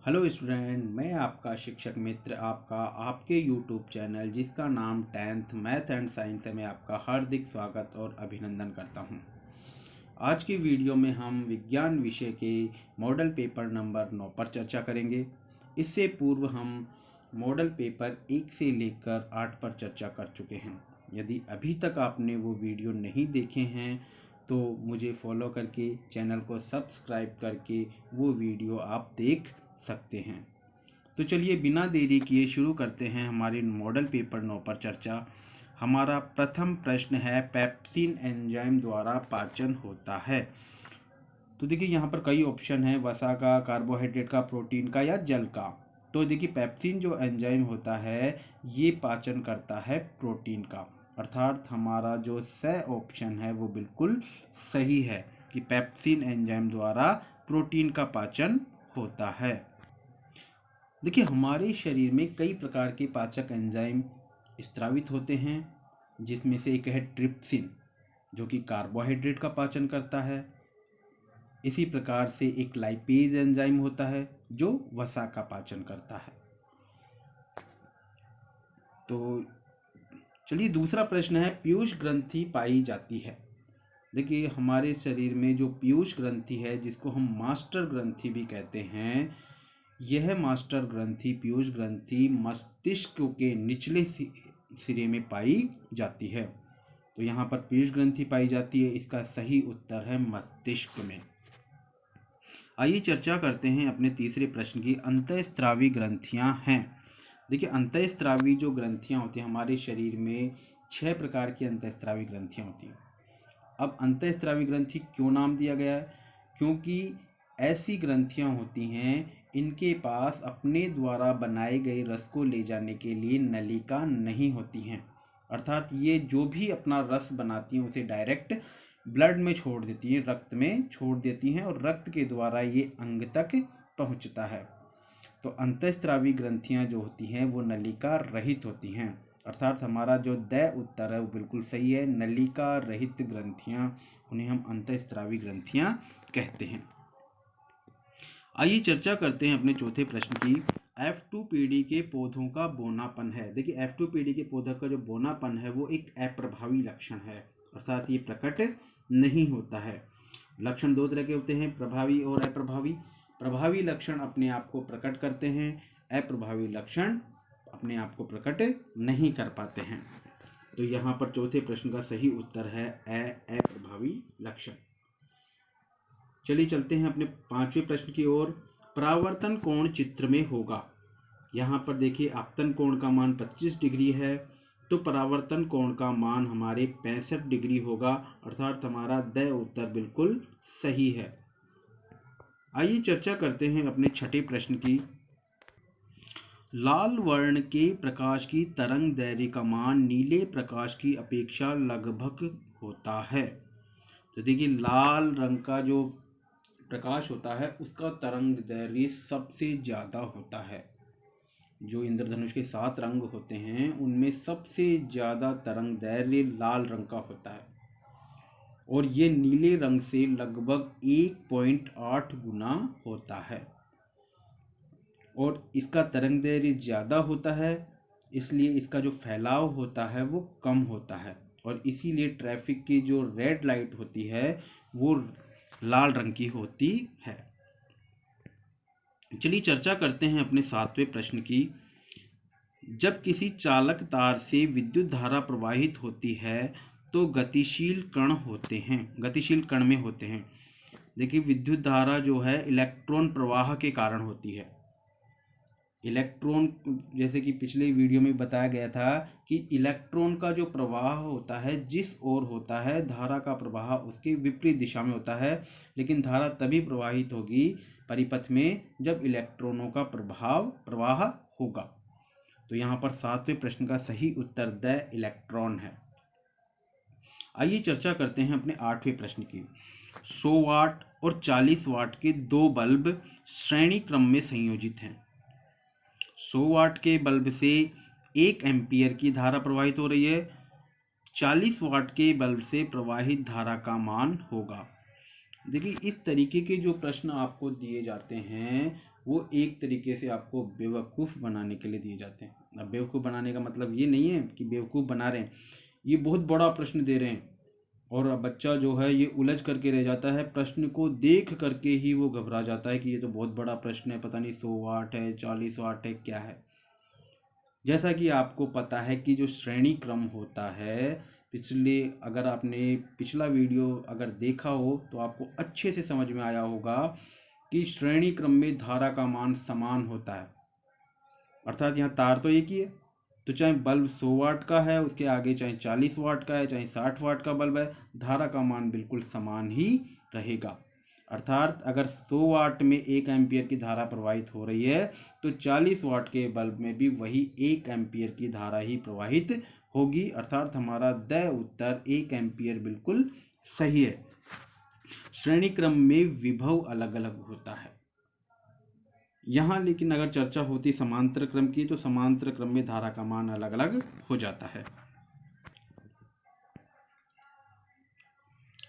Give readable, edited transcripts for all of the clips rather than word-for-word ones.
Hello student, मैं आपका शिक्षक मित्र आपके यूट्यूब चैनल जिसका नाम 10th मैथ एंड साइंस है, मैं आपका हार्दिक स्वागत और अभिनंदन करता हूं। आज की वीडियो में हम विज्ञान विषय के मॉडल पेपर नंबर 9 पर चर्चा करेंगे। इससे पूर्व हम मॉडल पेपर 1 से लेकर 8 पर चर्चा कर चुके हैं। यदि अभी तक आपने वो वीडियो नहीं देखे हैं तो मुझे फॉलो करके चैनल को सब्सक्राइब करके वो वीडियो आप देख सकते हैं। तो चलिए बिना देरी किए शुरू करते हैं हमारे मॉडल पेपर 9 पर चर्चा। हमारा प्रथम प्रश्न है, पेप्सिन एंजाइम द्वारा पाचन होता है। तो देखिए यहाँ पर कई ऑप्शन है, वसा का, कार्बोहाइड्रेट का, प्रोटीन का या जल का। तो देखिए पेप्सिन जो एंजाइम होता है ये पाचन करता है प्रोटीन का, अर्थात हमारा जो स ऑप्शन है वो बिल्कुल सही है कि पेप्सिन एंजाइम द्वारा प्रोटीन का पाचन होता है। देखिए हमारे शरीर में कई प्रकार के पाचक एंजाइम स्त्रावित होते हैं, जिसमें से एक है ट्रिप्सिन जो कि कार्बोहाइड्रेट का पाचन करता है। इसी प्रकार से एक लाइपेज एंजाइम होता है जो वसा का पाचन करता है। तो चलिए दूसरा प्रश्न है, पीयूष ग्रंथि पाई जाती है। देखिए हमारे शरीर में जो पीयूष ग्रंथि है जिसको हम मास्टर ग्रंथि भी कहते हैं, यह मास्टर ग्रंथि पीयूष ग्रंथि मस्तिष्क के निचले सिरे में पाई जाती है। तो यहाँ पर पीयूष ग्रंथि पाई जाती है, इसका सही उत्तर है मस्तिष्क में। आइए चर्चा करते हैं अपने तीसरे प्रश्न की। अंतःस्रावी ग्रंथियां हैं। देखिए अंतःस्रावी जो ग्रंथियां होती हैं हमारे शरीर में 6 प्रकार की अंतःस्रावी ग्रंथियां होती हैं। अब अंतःस्रावी ग्रंथि क्यों नाम दिया गया है? क्योंकि ऐसी ग्रंथियां होती हैं इनके पास अपने द्वारा बनाए गए रस को ले जाने के लिए नलिका नहीं होती हैं, अर्थात ये जो भी अपना रस बनाती हैं उसे डायरेक्ट ब्लड में छोड़ देती हैं, रक्त में छोड़ देती हैं और रक्त के द्वारा ये अंग तक पहुंचता है। तो अंतःस्रावी ग्रंथियां जो होती हैं वो नलिका रहित होती हैं, अर्थात हमारा जो द उत्तर है वो बिल्कुल सही है। नलिका रहित ग्रंथियां, उन्हें हम अंतःस्रावी ग्रंथियां कहते हैं। आइए चर्चा करते हैं अपने चौथे प्रश्न की। F2PD के पौधों का बोनापन है। देखिए F2PD के पौधों का जो बोनापन है वो एक अप्रभावी लक्षण है, अर्थात ये प्रकट नहीं होता है। लक्षण दो तरह के होते हैं, प्रभावी और अप्रभावी। प्रभावी लक्षण अपने आप को प्रकट करते हैं, अप्रभावी लक्षण अपने आप को प्रकट नहीं कर पाते हैं। तो यहाँ पर चौथे प्रश्न का सही उत्तर है अप्रभावी लक्षण। चलिए चलते हैं अपने पांचवें प्रश्न की ओर। परावर्तन कोण चित्र में होगा। यहाँ पर देखिए आपतन कोण का मान 25 डिग्री है, तो परावर्तन कोण का मान हमारे 65 डिग्री होगा, अर्थात हमारा द उत्तर बिल्कुल सही है। आइए चर्चा करते हैं अपने छठे प्रश्न की। लाल वर्ण के प्रकाश की तरंग दैर्घ्य का मान नीले प्रकाश की अपेक्षा लगभग होता है। तो देखिए लाल रंग का जो प्रकाश होता है उसका तरंग दैर्घ्य सबसे ज़्यादा होता है। जो इंद्रधनुष के 7 रंग होते हैं उनमें सबसे ज़्यादा तरंग दैर्घ्य लाल रंग का होता है, और ये नीले रंग से लगभग 1.8 गुना होता है। और इसका तरंग दैर्घ्य ज़्यादा होता है इसलिए इसका जो फैलाव होता है वो कम होता है, और इसीलिए ट्रैफिक की जो रेड लाइट होती है वो लाल रंग की होती है। चलिए चर्चा करते हैं अपने सातवें प्रश्न की। जब किसी चालक तार से विद्युत धारा प्रवाहित होती है तो गतिशील कण में होते हैं। देखिए विद्युत धारा जो है इलेक्ट्रॉन प्रवाह के कारण होती है। इलेक्ट्रॉन, जैसे कि पिछले वीडियो में बताया गया था कि इलेक्ट्रॉन का जो प्रवाह होता है जिस ओर होता है धारा का प्रवाह उसके विपरीत दिशा में होता है, लेकिन धारा तभी प्रवाहित होगी परिपथ में जब इलेक्ट्रॉनों का प्रवाह होगा। तो यहाँ पर सातवें प्रश्न का सही उत्तर द इलेक्ट्रॉन है। आइए चर्चा करते हैं अपने आठवें प्रश्न की। 100 वाट और 40 वाट के दो बल्ब श्रेणी क्रम में संयोजित हैं। 100 वाट के बल्ब से 1 एम्पियर की धारा प्रवाहित हो रही है। 40 वाट के बल्ब से प्रवाहित धारा का मान होगा। देखिए इस तरीके के जो प्रश्न आपको दिए जाते हैं वो एक तरीके से आपको बेवकूफ़ बनाने के लिए दिए जाते हैं। अब बेवकूफ़ बनाने का मतलब ये नहीं है कि बेवकूफ़ बना रहे हैं, ये बहुत बड़ा प्रश्न दे रहे हैं और बच्चा जो है ये उलझ करके रह जाता है, प्रश्न को देख करके ही वो घबरा जाता है कि ये तो बहुत बड़ा प्रश्न है, पता नहीं 100 वाट है 40 वाट है क्या है। जैसा कि आपको पता है कि जो श्रेणी क्रम होता है, अगर आपने पिछला वीडियो अगर देखा हो तो आपको अच्छे से समझ में आया होगा कि श्रेणी क्रम में धारा का मान समान होता है, अर्थात यहाँ तार तो एक ही है, तो चाहे बल्ब 100 वाट का है उसके आगे चाहे 40 वाट का है चाहे 60 वाट का बल्ब है, धारा का मान बिल्कुल समान ही रहेगा। अर्थात अगर 100 वाट में 1 एम्पियर की धारा प्रवाहित हो रही है तो 40 वाट के बल्ब में भी वही 1 एम्पियर की धारा ही प्रवाहित होगी। अर्थात हमारा द उत्तर 1 एम्पियर बिल्कुल सही है। श्रेणी क्रम में विभव अलग अलग होता है। यहाँ लेकिन अगर चर्चा होती समांतर क्रम की तो समांतर क्रम में धारा का मान अलग अलग हो जाता है।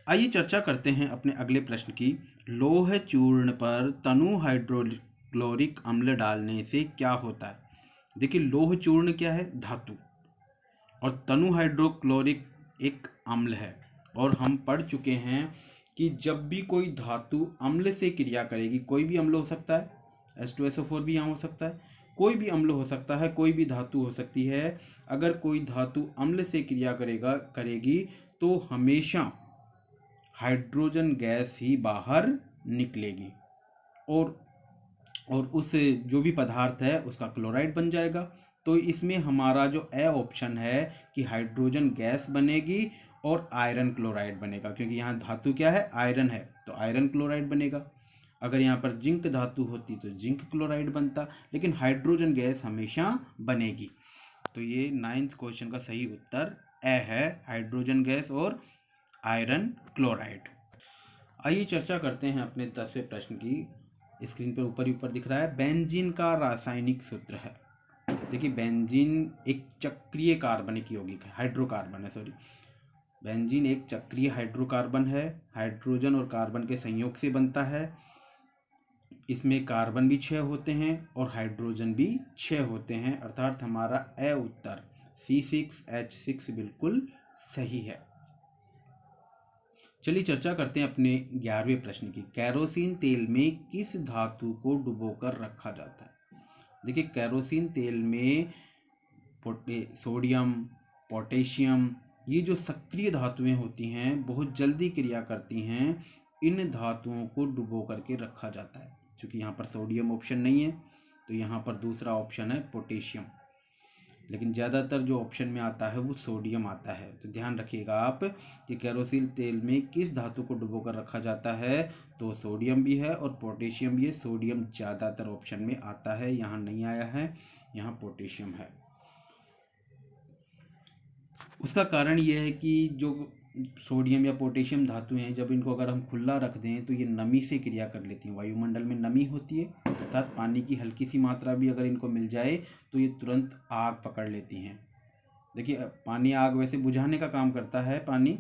आइए चर्चा करते हैं अपने अगले प्रश्न की। लोह चूर्ण पर तनु हाइड्रोक्लोरिक अम्ल डालने से क्या होता है? देखिए लोह चूर्ण क्या है? धातु, और तनु हाइड्रोक्लोरिक एक अम्ल है। और हम पढ़ चुके हैं कि जब भी कोई धातु अम्ल से क्रिया करेगी, कोई भी अम्ल हो सकता है, H2SO4 भी यहाँ हो सकता है, कोई भी अम्ल हो सकता है, कोई भी धातु हो सकती है, अगर कोई धातु अम्ल से क्रिया करेगी तो हमेशा हाइड्रोजन गैस ही बाहर निकलेगी और उस जो भी पदार्थ है उसका क्लोराइड बन जाएगा। तो इसमें हमारा जो ए ऑप्शन है कि हाइड्रोजन गैस बनेगी और आयरन क्लोराइड बनेगा, क्योंकि यहाँ धातु क्या है? आयरन है, तो आयरन क्लोराइड बनेगा। अगर यहाँ पर जिंक धातु होती तो जिंक क्लोराइड बनता, लेकिन हाइड्रोजन गैस हमेशा बनेगी। तो ये 9th क्वेश्चन का सही उत्तर ए है, हाइड्रोजन गैस और आयरन क्लोराइड। आइए चर्चा करते हैं अपने 10वें प्रश्न की। स्क्रीन पर ऊपर ही ऊपर दिख रहा है, बेंजीन का रासायनिक सूत्र है। देखिए बेंजीन एक चक्रीय कार्बनिक यौगिक है, हाइड्रोकार्बन है, सॉरी। बेंजीन एक चक्रीय हाइड्रोकार्बन है, हाइड्रोजन और कार्बन के संयोग से बनता है। इसमें कार्बन भी 6 होते हैं और हाइड्रोजन भी 6 होते हैं, अर्थात हमारा ए उत्तर C6H6 बिल्कुल सही है। चलिए चर्चा करते हैं अपने 11वें प्रश्न की। कैरोसिन तेल में किस धातु को डुबोकर रखा जाता है? देखिए कैरोसिन तेल में सोडियम, पोटेशियम, ये जो सक्रिय धातुएं होती हैं बहुत जल्दी क्रिया करती हैं, इन धातुओं को डुबो करके रखा जाता है। क्योंकि यहाँ पर सोडियम ऑप्शन नहीं है तो यहाँ पर दूसरा ऑप्शन है पोटेशियम, लेकिन ज़्यादातर जो ऑप्शन में आता है वो सोडियम आता है। तो ध्यान रखिएगा आप कि कैरोसिन तेल में किस धातु को डुबोकर रखा जाता है, तो सोडियम भी है और पोटेशियम भी है। सोडियम ज़्यादातर ऑप्शन में आता है, यहाँ नहीं आया है, यहाँ पोटेशियम है। उसका कारण ये है कि जो सोडियम या पोटेशियम धातु हैं, जब इनको अगर हम खुला रख दें तो ये नमी से क्रिया कर लेती हैं। वायुमंडल में नमी होती है, अर्थात पानी की हल्की सी मात्रा भी अगर इनको मिल जाए तो ये तुरंत आग पकड़ लेती हैं। देखिए पानी आग वैसे बुझाने का काम करता है पानी,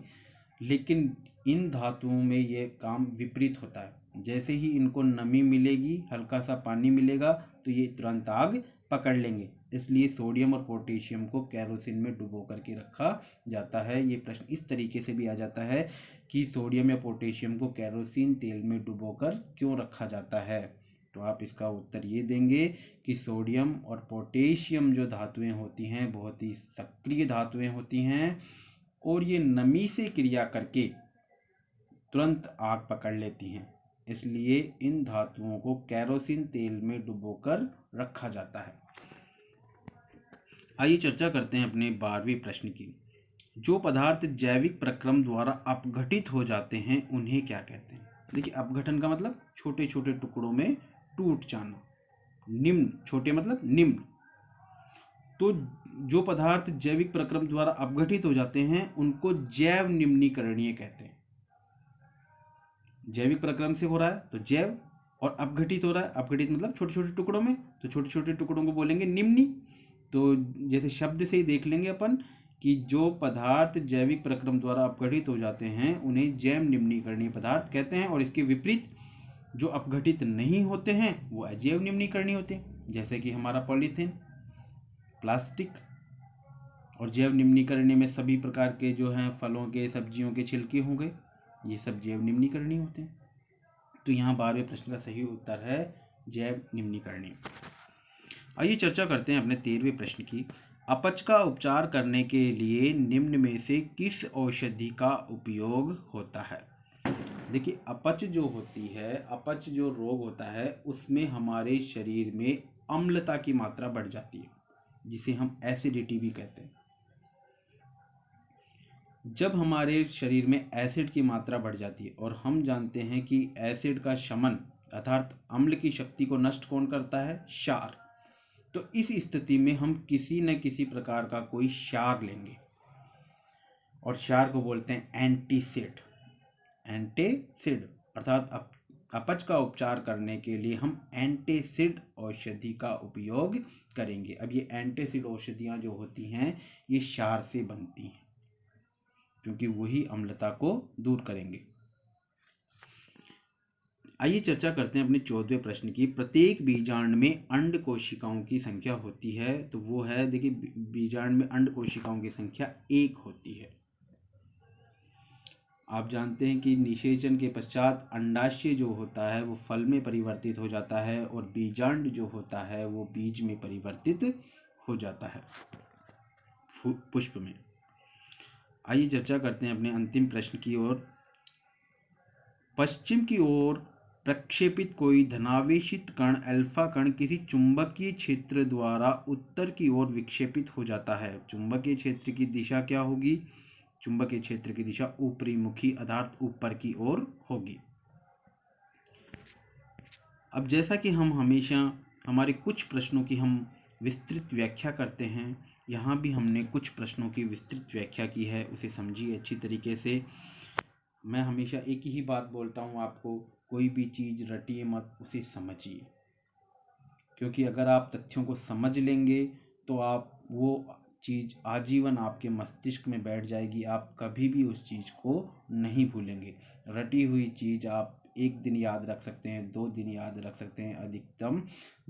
लेकिन इन धातुओं में ये काम विपरीत होता है। जैसे ही इनको नमी मिलेगी, हल्का सा पानी मिलेगा तो ये तुरंत आग पकड़ लेंगे। इसलिए सोडियम और पोटेशियम को कैरोसिन में डुबो करके रखा जाता है। ये प्रश्न इस तरीके से भी आ जाता है कि सोडियम या पोटेशियम को कैरोसिन तेल में डुबोकर क्यों रखा जाता है, तो आप इसका उत्तर ये देंगे कि सोडियम और पोटेशियम जो धातुएं होती हैं बहुत ही सक्रिय धातुएं होती हैं और ये नमी से क्रिया करके तुरंत आग पकड़ लेती हैं, इसलिए इन धातुओं को कैरोसिन तेल में डुबोकर रखा जाता है। आइए चर्चा करते हैं अपने 12वें प्रश्न की। जो पदार्थ जैविक प्रक्रम द्वारा अपघटित हो जाते हैं उन्हें क्या कहते हैं? देखिए अपघटन का मतलब छोटे छोटे टुकड़ों में टूट जाना, निम्न, छोटे मतलब निम्न। तो जो पदार्थ जैविक प्रक्रम द्वारा अपघटित हो जाते हैं उनको जैव निम्नीकरणीय कहते हैं। जैविक प्रक्रम से हो रहा है तो जैव, और अपघटित हो रहा है, अपघटित मतलब छोटे छोटे टुकड़ों में, तो छोटे छोटे टुकड़ों को बोलेंगे निम्नी। तो जैसे शब्द से ही देख लेंगे अपन कि जो पदार्थ जैविक प्रक्रम द्वारा अपघटित हो जाते हैं उन्हें जैव निम्नीकरणीय पदार्थ कहते हैं, और इसके विपरीत जो अपघटित नहीं होते हैं वो अजैव निम्नीकरणीय होते हैं, जैसे कि हमारा पॉलीथीन, प्लास्टिक। और जैव निम्नीकरणीय में सभी प्रकार के जो हैं फलों के, सब्जियों के छिलके हो गए, ये सब जैव निम्नीकरणीय होते हैं। तो यहाँ 12वें प्रश्न का सही उत्तर है जैव निम्नीकरणीय। आइए चर्चा करते हैं अपने 13वें प्रश्न की। अपच का उपचार करने के लिए निम्न में से किस औषधि का उपयोग होता है? देखिए, अपच जो होती है, अपच जो रोग होता है, उसमें हमारे शरीर में अम्लता की मात्रा बढ़ जाती है, जिसे हम एसिडिटी भी कहते हैं। जब हमारे शरीर में एसिड की मात्रा बढ़ जाती है, और हम जानते हैं कि एसिड का शमन अर्थात अम्ल की शक्ति को नष्ट कौन करता है? क्षार। तो इस स्थिति में हम किसी न किसी प्रकार का कोई क्षार लेंगे, और क्षार को बोलते हैं एंटीसिड। एंटीसिड अर्थात अपच का उपचार करने के लिए हम एंटीसिड औषधि का उपयोग करेंगे। अब ये एंटीसिड औषधियाँ जो होती हैं ये क्षार से बनती हैं, क्योंकि वही अम्लता को दूर करेंगे। आइए चर्चा करते हैं अपने 14वें प्रश्न की। प्रत्येक बीजांड में अंड कोशिकाओं की संख्या होती है, तो वो है, देखिए, बीजांड में अंड कोशिकाओं की संख्या 1 होती है। आप जानते हैं कि निषेचन के पश्चात अंडाशय जो होता है वो फल में परिवर्तित हो जाता है, और बीजांड जो होता है वो बीज में परिवर्तित हो जाता है, पुष्प में। आइए चर्चा करते हैं अपने अंतिम प्रश्न की ओर। पश्चिम की ओर प्रक्षेपित कोई धनावेशित कण अल्फा कण किसी चुंबकीय क्षेत्र द्वारा उत्तर की ओर विक्षेपित हो जाता है। चुंबकीय क्षेत्र की दिशा क्या होगी? चुंबकीय क्षेत्र की दिशा ऊपरी मुखी अर्थात ऊपर की ओर होगी। अब जैसा कि हम हमेशा हमारे कुछ प्रश्नों की हम विस्तृत व्याख्या करते हैं, यहाँ भी हमने कुछ प्रश्नों की विस्तृत व्याख्या की है, उसे समझिए अच्छी तरीके से। मैं हमेशा एक ही बात बोलता हूँ आपको, कोई भी चीज़ रटिए मत, उसे समझिए, क्योंकि अगर आप तथ्यों को समझ लेंगे तो आप वो चीज़ आजीवन आपके मस्तिष्क में बैठ जाएगी, आप कभी भी उस चीज़ को नहीं भूलेंगे। रटी हुई चीज़ आप 1 दिन याद रख सकते हैं, 2 दिन याद रख सकते हैं, अधिकतम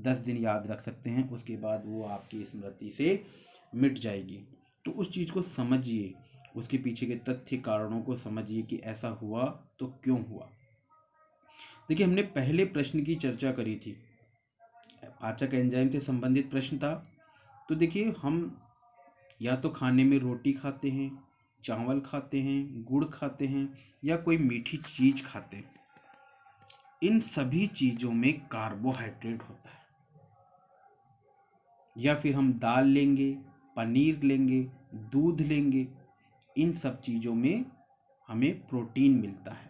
10 दिन याद रख सकते हैं, उसके बाद वो आपकी स्मृति से मिट जाएगी। तो उस चीज़ को समझिए, उसके पीछे के तथ्य कारणों को समझिए कि ऐसा हुआ तो क्यों हुआ। देखिए, हमने पहले प्रश्न की चर्चा करी थी, पाचक एंजाइम से संबंधित प्रश्न था। तो देखिए, हम या तो खाने में रोटी खाते हैं, चावल खाते हैं, गुड़ खाते हैं, या कोई मीठी चीज खाते हैं, इन सभी चीजों में कार्बोहाइड्रेट होता है। या फिर हम दाल लेंगे, पनीर लेंगे, दूध लेंगे, इन सब चीजों में हमें प्रोटीन मिलता है।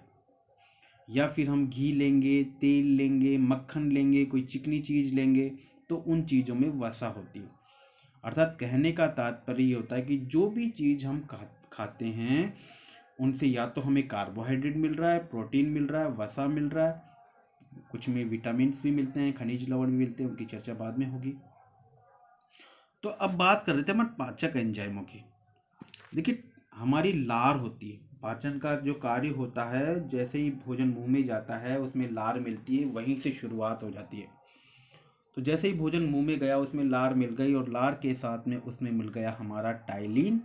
या फिर हम घी लेंगे, तेल लेंगे, मक्खन लेंगे, कोई चिकनी चीज लेंगे, तो उन चीजों में वसा होती है। अर्थात कहने का तात्पर्य ये होता है कि जो भी चीज हम खाते हैं उनसे या तो हमें कार्बोहाइड्रेट मिल रहा है, प्रोटीन मिल रहा है, वसा मिल रहा है, कुछ में विटामिन भी मिलते हैं, खनिज लवण भी मिलते हैं, उनकी चर्चा बाद में होगी। तो अब बात कर रहे थे हम पाचक एंजाइमों की। देखिए, हमारी लार होती है, पाचन का जो कार्य होता है, जैसे ही भोजन मुंह में जाता है उसमें लार मिलती है, वहीं से शुरुआत हो जाती है। तो जैसे ही भोजन मुंह में गया उसमें लार मिल गई, और लार के साथ में उसमें मिल गया हमारा टाइलिन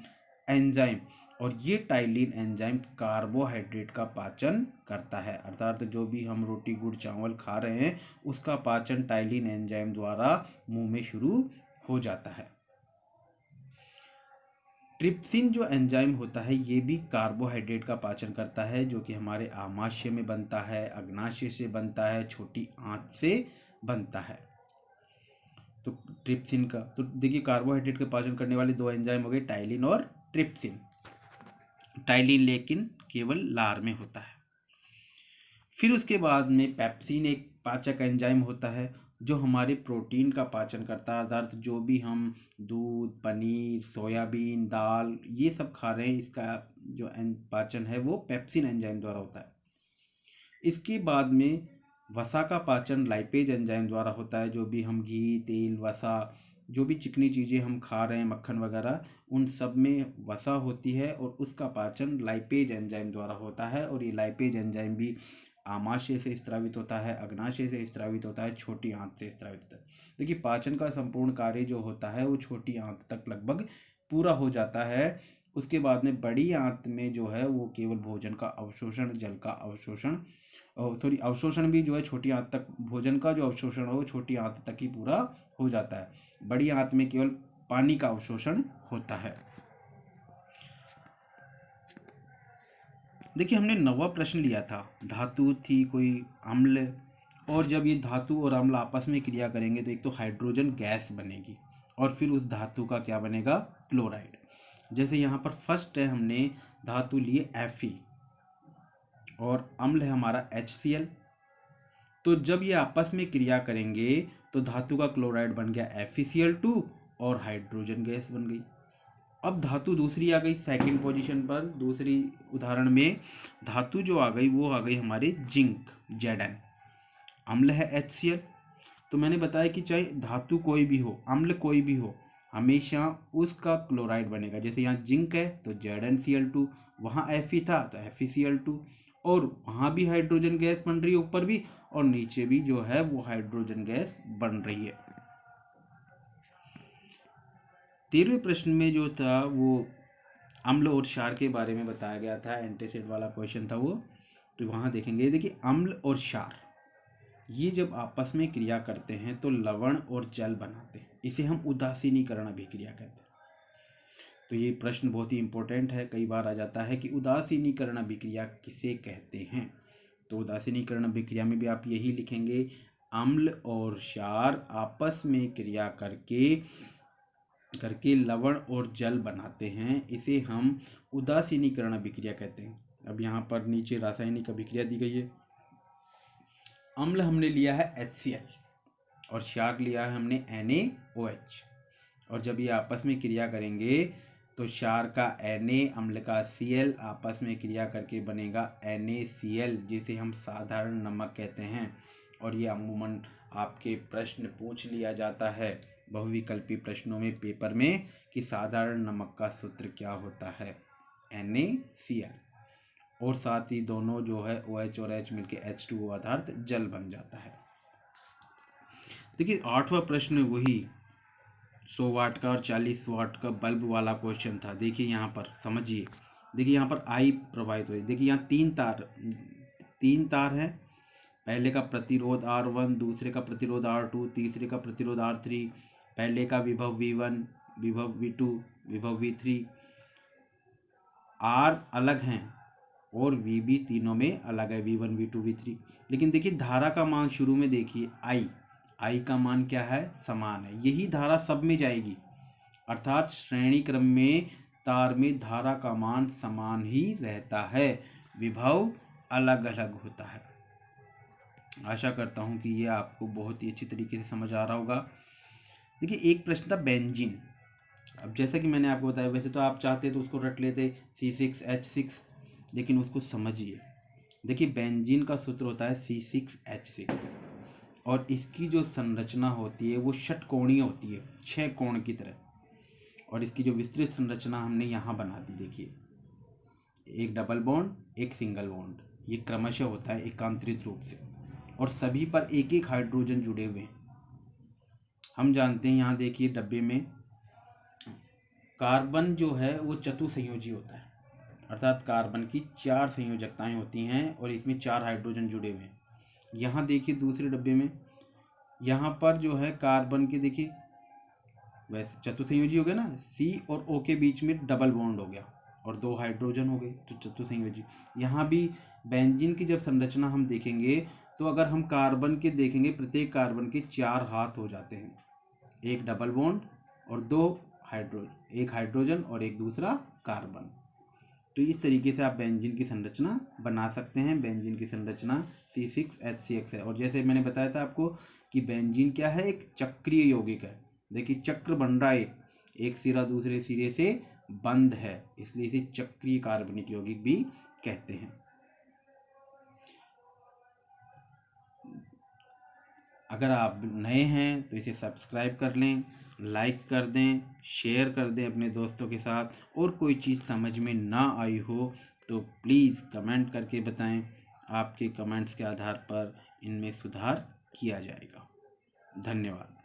एंजाइम, और ये टाइलिन एंजाइम कार्बोहाइड्रेट का पाचन करता है। अर्थात जो भी हम रोटी, गुड़, चावल खा रहे हैं उसका पाचन टाइलिन एंजाइम द्वारा मुंह में शुरू हो जाता है। ट्रिप्सिन जो एंजाइम होता है ये भी कार्बोहाइड्रेट का पाचन करता है, जो कि हमारे आमाशय में बनता है, अग्नाशय से बनता है, छोटी आंत से बनता है। तो ट्रिप्सिन का, तो देखिए, कार्बोहाइड्रेट का पाचन करने वाले 2 एंजाइम हो गए, टाइलिन और ट्रिप्सिन। टाइलिन लेकिन केवल लार में होता है। फिर उसके बाद में पेप्सिन एक पाचक एंजाइम होता है जो हमारे प्रोटीन का पाचन करता है। अर्थात जो भी हम दूध, पनीर, सोयाबीन, दाल ये सब खा रहे हैं, इसका जो पाचन है वो पेप्सिन एंजाइम द्वारा होता है। इसके बाद में वसा का पाचन लाइपेज एंजाइम द्वारा होता है। जो भी हम घी, तेल, वसा जो भी चिकनी चीज़ें हम खा रहे हैं, मक्खन वगैरह, उन सब में वसा होती है और उसका पाचन लाइपेज एंजाइम द्वारा होता है। और ये लाइपेज एंजाइम भी आमाशय से स्रावित होता है, अग्नाशय से स्रावित होता है, छोटी आंत से स्रावित होता है। देखिए पाचन का संपूर्ण कार्य जो होता है वो छोटी आंत तक लगभग पूरा हो जाता है। उसके बाद में बड़ी आंत में जो है वो केवल भोजन का अवशोषण, जल का अवशोषण, और थोड़ी अवशोषण भी जो है छोटी आंत तक, भोजन का जो अवशोषण हो वो छोटी आंत तक ही पूरा हो जाता है। बड़ी आंत में केवल पानी का अवशोषण होता है। देखिए हमने 9वां प्रश्न लिया था, धातु थी कोई अम्ल, और जब ये धातु और अम्ल आपस में क्रिया करेंगे तो एक तो हाइड्रोजन गैस बनेगी और फिर उस धातु का क्या बनेगा, क्लोराइड। जैसे यहाँ पर फर्स्ट है, हमने धातु लिए Fe और अम्ल है हमारा HCl। तो जब ये आपस में क्रिया करेंगे तो धातु का क्लोराइड बन गया FeCl2 और हाइड्रोजन गैस बन गई। अब धातु दूसरी आ गई सेकंड पोजीशन पर, दूसरी उदाहरण में धातु जो आ गई वो आ गई हमारे जिंक Zn, अम्ल है HCl। तो मैंने बताया कि चाहे धातु कोई भी हो, अम्ल कोई भी हो, हमेशा उसका क्लोराइड बनेगा। जैसे यहाँ जिंक है तो ZnCl2, वहाँ Fe था तो FeCl2, और वहाँ भी हाइड्रोजन गैस बन रही है ऊपर भी और नीचे भी जो है वो हाइड्रोजन गैस बन रही है। 13वें प्रश्न में जो था वो अम्ल और क्षार के बारे में बताया गया था, एंटीसिड वाला क्वेश्चन था वो। तो वहाँ देखेंगे, देखिए अम्ल और क्षार ये जब आपस में क्रिया करते हैं तो लवण और जल बनाते हैं, इसे हम उदासीनीकरण अभिक्रिया कहते हैं। तो ये प्रश्न बहुत ही इंपॉर्टेंट है, कई बार आ जाता है कि उदासीनीकरण अभिक्रिया किसे कहते हैं। तो उदासीनीकरण अभिक्रिया में भी आप यही लिखेंगे, अम्ल और क्षार आपस में क्रिया करके लवण और जल बनाते हैं, इसे हम उदासीनीकरण अभिक्रिया कहते हैं। अब यहाँ पर नीचे रासायनिक अभिक्रिया दी गई है। अम्ल हमने लिया है HCl और क्षार लिया है हमने NaOH, और जब ये आपस में क्रिया करेंगे तो क्षार का Na, अम्ल का Cl आपस में क्रिया करके बनेगा NaCl, जिसे हम साधारण नमक कहते हैं। और ये अमूमन आपके प्रश्न पूछ लिया जाता है बहुविकल्पी प्रश्नों में पेपर में कि साधारण नमक का सूत्र क्या होता है, NaCl, और साथ ही दोनों जो है OH और H मिलके H2O आधारित जल बन जाता है। देखिए 8वां प्रश्न वही 100 वाट का और 40 वाट का बल्ब वाला क्वेश्चन था। देखिए यहाँ पर समझिए, देखिए यहाँ पर I प्रवाहित हो रही है। देखिए यहाँ तीन तार है, पहले का प्रतिरोध R1, दूसरे का प्रतिरोध R2, तीसरे का प्रतिरोध R3, पहले का विभव V1, विभव V2, विभव V3। R अलग हैं और V भी तीनों में अलग है, V1, V2, V3। लेकिन देखिए धारा का मान शुरू में देखिए I का मान क्या है, समान है, यही धारा सब में जाएगी, अर्थात श्रेणी क्रम में तार में धारा का मान समान ही रहता है, विभव अलग अलग होता है। आशा करता हूं कि ये आपको बहुत ही अच्छी तरीके से समझ आ रहा होगा। देखिए एक प्रश्न था बेंजीन। अब जैसा कि मैंने आपको बताया, वैसे तो आप चाहते तो उसको रट लेते C6H6, लेकिन उसको समझिए। देखिए बेंजीन का सूत्र होता है C6H6 और इसकी जो संरचना होती है वो षटकोणीय होती है, 6 कोण की तरह, और इसकी जो विस्तृत संरचना हमने यहाँ बना दी। देखिए एक डबल बॉन्ड, एक सिंगल बॉन्ड, ये क्रमशः होता है एकांतरित रूप से, और सभी पर एक एक हाइड्रोजन जुड़े हुए हैं। हम जानते हैं, यहाँ देखिए डब्बे में कार्बन जो है वो चतुसंयोजी होता है, अर्थात कार्बन की 4 संयोजकताएं होती हैं और इसमें 4 हाइड्रोजन जुड़े हुए हैं। यहाँ देखिए दूसरे डब्बे में, यहाँ पर जो है कार्बन के, देखिए वैसे चतुसंयोजी हो गया ना, C और O के बीच में डबल बॉन्ड हो गया और 2 हाइड्रोजन हो गए, तो चतुसंयोजी। यहाँ भी बेंजीन की जब संरचना हम देखेंगे तो अगर हम कार्बन के देखेंगे, प्रत्येक कार्बन के 4 हाथ हो जाते हैं, एक डबल बॉन्ड और 2 हाइड्रोजन, एक हाइड्रोजन और एक दूसरा कार्बन। तो इस तरीके से आप बेंजीन की संरचना बना सकते हैं। बेंजीन की संरचना C6H6 है, और जैसे मैंने बताया था आपको कि बेंजीन क्या है, एक चक्रीय यौगिक है। देखिए चक्र बन रहा है, एक सिरा दूसरे सिरे से बंद है, इसलिए इसे चक्रीय कार्बनिक यौगिक भी कहते हैं। अगर आप नए हैं तो इसे सब्सक्राइब कर लें, लाइक कर दें, शेयर कर दें अपने दोस्तों के साथ। और कोई चीज़ समझ में ना आई हो तो प्लीज़ कमेंट करके बताएं। आपके कमेंट्स के आधार पर इनमें सुधार किया जाएगा। धन्यवाद।